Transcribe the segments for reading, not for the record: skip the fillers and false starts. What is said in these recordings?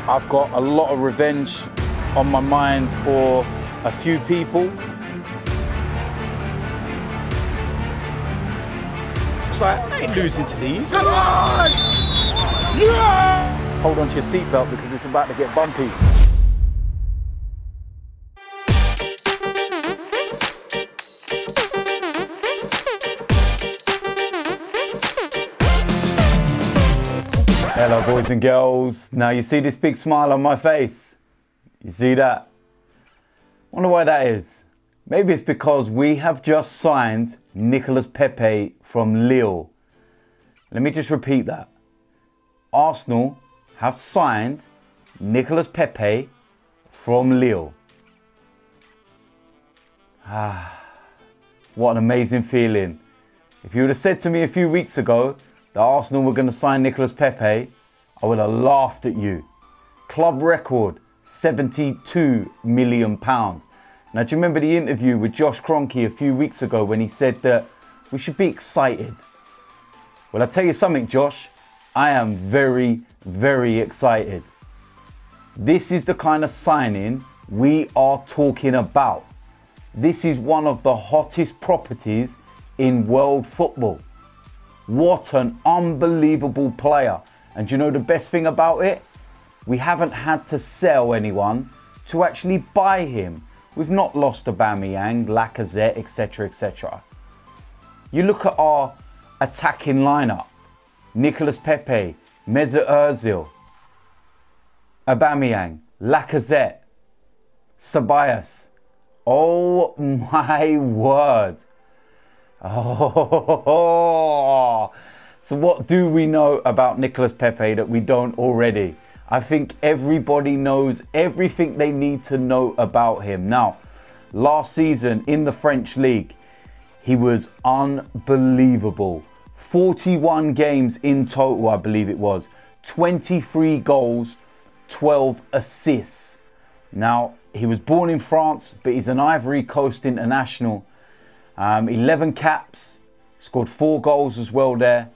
I've got a lot of revenge on my mind for a few people. It's like, I ain't losing to these. Come on! Yeah! Hold on to your seatbelt because it's about to get bumpy. Hello boys and girls. Now you see this big smile on my face? You see that? Wonder why that is. Maybe it's because we have just signed Nicolas Pépé from Lille. Let me just repeat that. Arsenal have signed Nicolas Pépé from Lille. What an amazing feeling. If you would have said to me a few weeks ago that Arsenal were going to sign Nicolas Pépé, I would have laughed at you. Club record, £72 million. Now, do you remember the interview with Josh Kroenke a few weeks ago when he said that we should be excited? Well, I'll tell you something, Josh. I am very, very excited. This is the kind of signing we are talking about. This is one of the hottest properties in world football. What an unbelievable player. And do you know the best thing about it? We haven't had to sell anyone to actually buy him. We've not lost Aubameyang, Lacazette, etc, etc. You look at our attacking lineup. Nicolas Pépé, Mesut Ozil, Aubameyang, Lacazette, Cabellos. Oh my word. Oh. So what do we know about Nicolas Pépé that we don't already? I think everybody knows everything they need to know about him. Now, last season in the French league, he was unbelievable. 41 games in total, I believe it was. 23 goals, 12 assists. Now, he was born in France, but he's an Ivory Coast international. 11 caps, scored 4 goals as well there.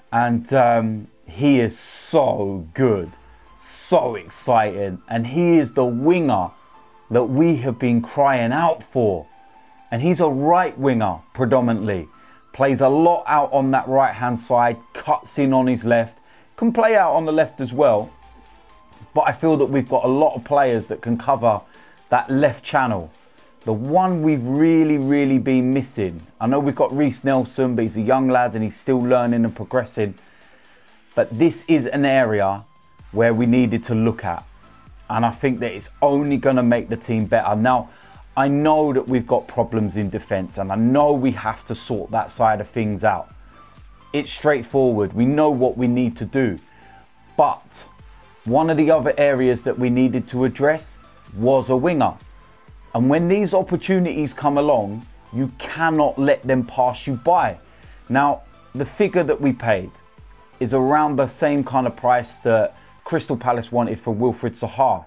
And he is so good, so exciting. And he is the winger that we have been crying out for. And he's a right winger predominantly. Plays a lot out on that right hand side, cuts in on his left. Can play out on the left as well. But I feel that we've got a lot of players that can cover that left channel. The one we've really been missing. I know we've got Reiss Nelson, but he's a young lad and he's still learning and progressing. But this is an area where we needed to look at. And I think that it's only going to make the team better. Now, I know that we've got problems in defence and I know we have to sort that side of things out. It's straightforward. We know what we need to do. But one of the other areas that we needed to address was a winger. And when these opportunities come along, you cannot let them pass you by. Now, the figure that we paid is around the same kind of price that Crystal Palace wanted for Wilfried Zaha.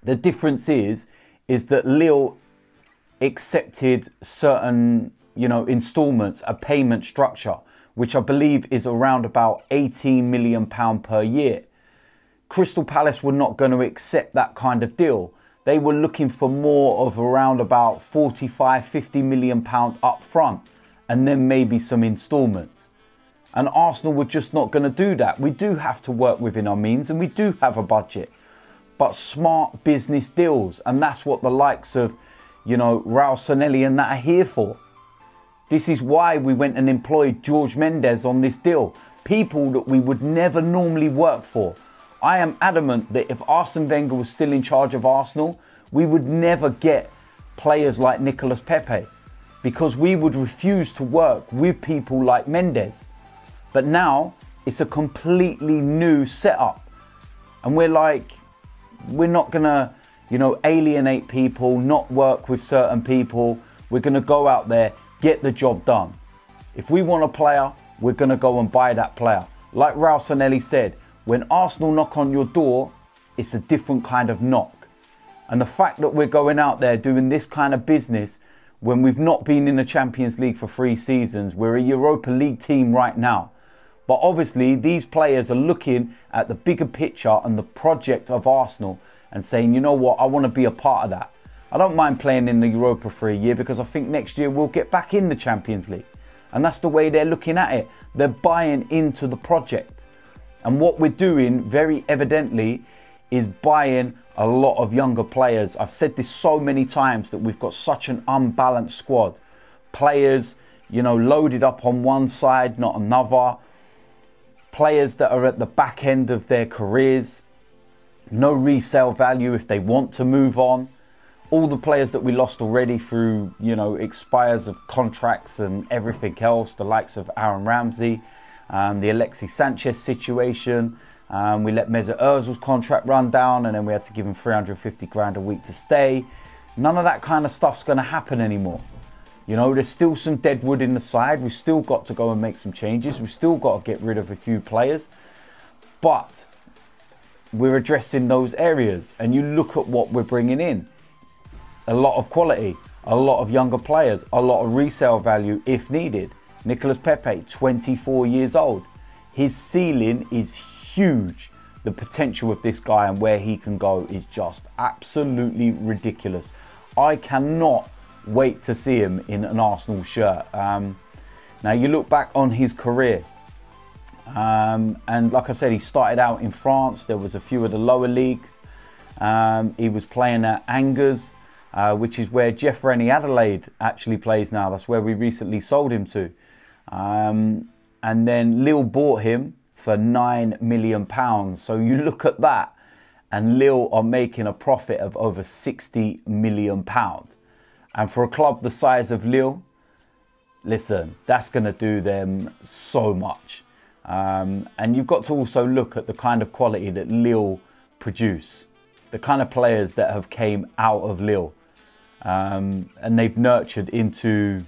The difference is that Lille accepted certain, installments, a payment structure, which I believe is around about £18 million per year. Crystal Palace were not going to accept that kind of deal. They were looking for more of around about £45–50 million up front and then maybe some instalments. And Arsenal were just not going to do that. We do have to work within our means and we do have a budget. But smart business deals, and that's what the likes of, Raul Sanelli and that are here for. This is why we went and employed George Mendes on this deal. People that we would never normally work for. I am adamant that if Arsene Wenger was still in charge of Arsenal, we would never get players like Nicolas Pépé because we would refuse to work with people like Mendes. But now it's a completely new setup. And we're not going to, alienate people, not work with certain people. We're going to go out there, get the job done. If we want a player, we're going to go and buy that player. Like Raul Sanelli said, when Arsenal knock on your door, it's a different kind of knock. And the fact that we're going out there doing this kind of business when we've not been in the Champions League for 3 seasons, we're a Europa League team right now. But obviously, these players are looking at the bigger picture and the project of Arsenal and saying, you know what, I want to be a part of that. I don't mind playing in the Europa for a year because I think next year we'll get back in the Champions League. And that's the way they're looking at it. They're buying into the project. And what we're doing, very evidently, is buying a lot of younger players. I've said this so many times that we've got such an unbalanced squad. Players, you know, loaded up on one side, not another. Players that are at the back end of their careers. No resale value if they want to move on. All the players that we lost already through, you know, expires of contracts and everything else, the likes of Aaron Ramsey, the Alexis Sanchez situation. We let Mesut Ozil's contract run down and then we had to give him 350 grand a week to stay. None of that kind of stuff's going to happen anymore. You know, there's still some dead wood in the side. We've still got to go and make some changes. We've still got to get rid of a few players. But we're addressing those areas. And you look at what we're bringing in. A lot of quality, a lot of younger players, a lot of resale value if needed. Nicolas Pépé, 24 years old. His ceiling is huge. The potential of this guy and where he can go is just absolutely ridiculous. I cannot wait to see him in an Arsenal shirt. Now you look back on his career and like I said, he started out in France. There was a few of the lower leagues. He was playing at Angers, which is where Jeff Rennie Adelaide actually plays now. That's where we recently sold him to. And then Lille bought him for £9 million. So you look at that and Lille are making a profit of over £60 million. And for a club the size of Lille, listen, that's going to do them so much. And you've got to also look at the kind of quality that Lille produce. The kind of players that have came out of Lille. And they've nurtured into,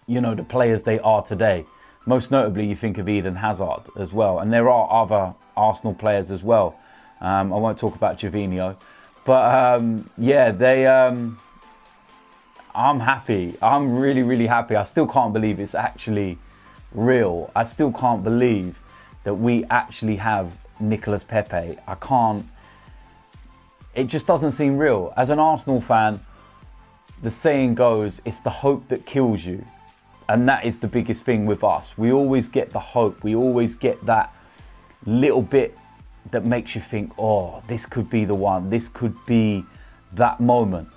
you know, the players they are today. Most notably, you think of Eden Hazard as well. And there are other Arsenal players as well. I won't talk about Gervinho. But yeah, I'm happy. I'm really, really happy. I still can't believe it's actually real. I still can't believe that we actually have Nicolas Pépé. I can't. It just doesn't seem real. As an Arsenal fan, the saying goes, it's the hope that kills you. And that is the biggest thing with us. We always get the hope. We always get that little bit that makes you think, oh, this could be the one. This could be that moment.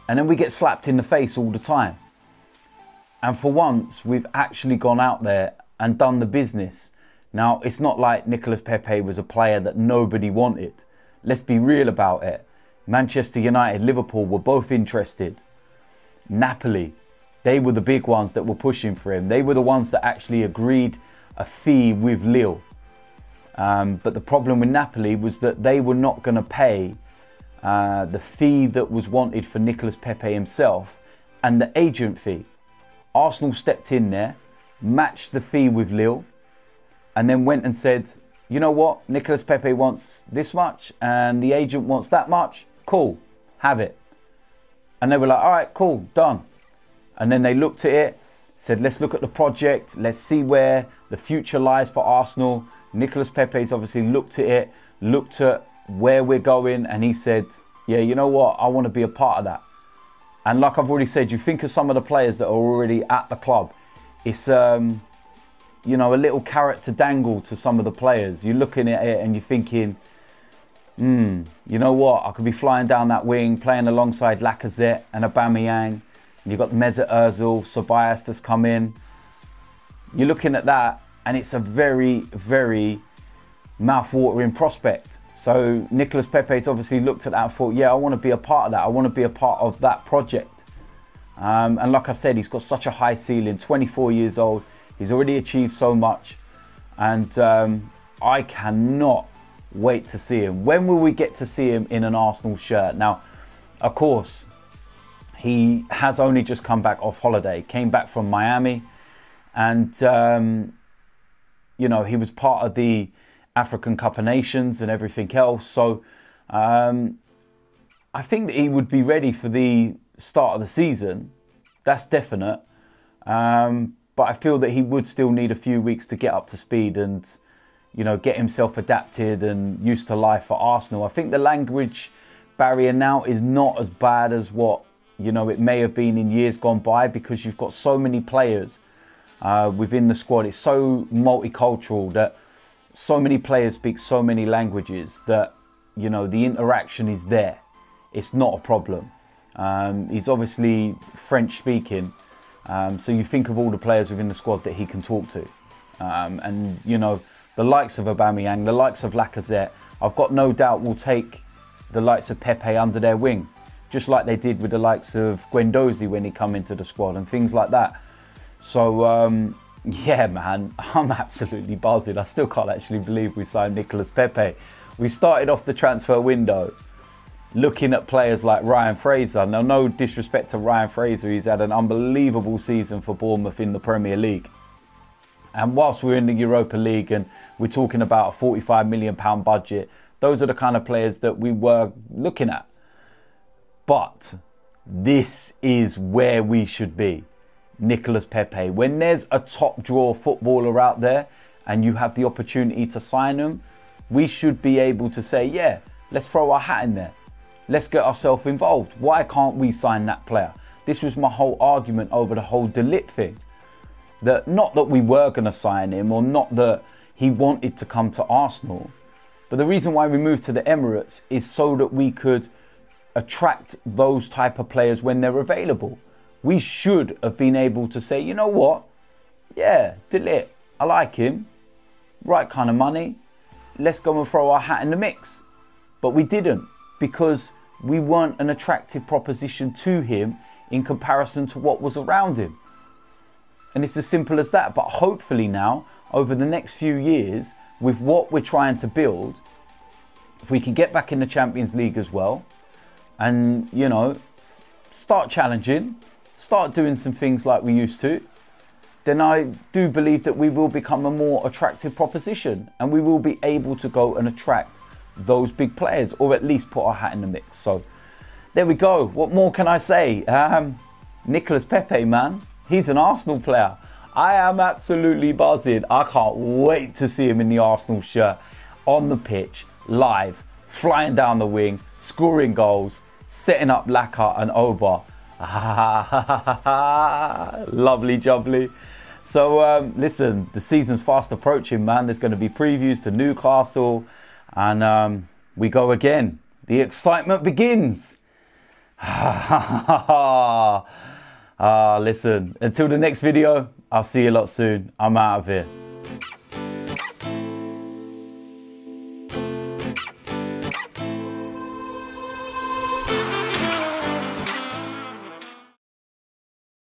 And then we get slapped in the face all the time. And for once, we've actually gone out there and done the business. Now, it's not like Nicolas Pépé was a player that nobody wanted. Let's be real about it. Manchester United, Liverpool were both interested. Napoli, they were the big ones that were pushing for him. They were the ones that actually agreed a fee with Lille. But the problem with Napoli was that they were not going to pay the fee that was wanted for Nicolas Pépé himself and the agent fee. Arsenal stepped in there, matched the fee with Lille, and then went and said, you know what, Nicolas Pépé wants this much and the agent wants that much. Cool, have it. And they were like, all right, cool, done. And then they looked at it, said, let's look at the project. Let's see where the future lies for Arsenal. Nicolas Pépé's obviously looked at it, looked at where we're going, and he said, yeah, you know what, I want to be a part of that. And like I've already said, you think of some of the players that are already at the club. It's, you know, a little carrot to dangle to some of the players. You're looking at it and you're thinking, you know what, I could be flying down that wing, playing alongside Lacazette and Aubameyang. And you've got Mesut Ozil, Sokratis that's come in. You're looking at that and it's a very, very mouth-watering prospect. So Nicolas Pépé's obviously looked at that and thought, yeah, I want to be a part of that. I want to be a part of that project. And like I said, he's got such a high ceiling, 24 years old. He's already achieved so much. And I cannot wait to see him. When will we get to see him in an Arsenal shirt? Now, of course, he has only just come back off holiday, came back from Miami. And, you know, he was part of the African Cup of Nations and everything else. So I think that he would be ready for the start of the season. That's definite. but I feel that he would still need a few weeks to get up to speed and, you know, get himself adapted and used to life at Arsenal. I think the language barrier now is not as bad as what, you know, it may have been in years gone by, because you've got so many players within the squad. It's so multicultural that so many players speak so many languages that, you know, the interaction is there. It's not a problem. He's obviously French speaking. So you think of all the players within the squad that he can talk to. And, you know, the likes of Aubameyang, the likes of Lacazette, I've got no doubt will take the likes of Pépé under their wing, just like they did with the likes of Guendouzi when he come into the squad and things like that. So, yeah, man, I'm absolutely buzzing. I still can't actually believe we signed Nicolas Pépé. We started off the transfer window looking at players like Ryan Fraser. Now, no disrespect to Ryan Fraser, he's had an unbelievable season for Bournemouth in the Premier League. And whilst we're in the Europa League and we're talking about a £45 million budget, those are the kind of players that we were looking at. But this is where we should be. Nicolas Pépé. When there's a top draw footballer out there and you have the opportunity to sign him, we should be able to say, yeah, let's throw our hat in there. Let's get ourselves involved. Why can't we sign that player? This was my whole argument over the whole De Ligt thing. That not that we were going to sign him, or not that he wanted to come to Arsenal, but the reason why we moved to the Emirates is so that we could attract those type of players when they're available. We should have been able to say, you know what? Yeah, De Ligt, I like him. Right kind of money. Let's go and throw our hat in the mix. But we didn't, because we weren't an attractive proposition to him in comparison to what was around him. And it's as simple as that. But hopefully now, over the next few years, with what we're trying to build, if we can get back in the Champions League as well, and, you know, start challenging, start doing some things like we used to, then I do believe that we will become a more attractive proposition and we will be able to go and attract those big players, or at least put our hat in the mix. So there we go. What more can I say? Nicolas Pépé, man, he's an Arsenal player. I am absolutely buzzing. I can't wait to see him in the Arsenal shirt, on the pitch, live, flying down the wing, scoring goals, setting up Lacazette and Oba. Lovely jubbly. So listen, the season's fast approaching, man. There's going to be previews to Newcastle, and we go again. The excitement begins. Listen, until the next video, I'll see you a lot soon. I'm out of here.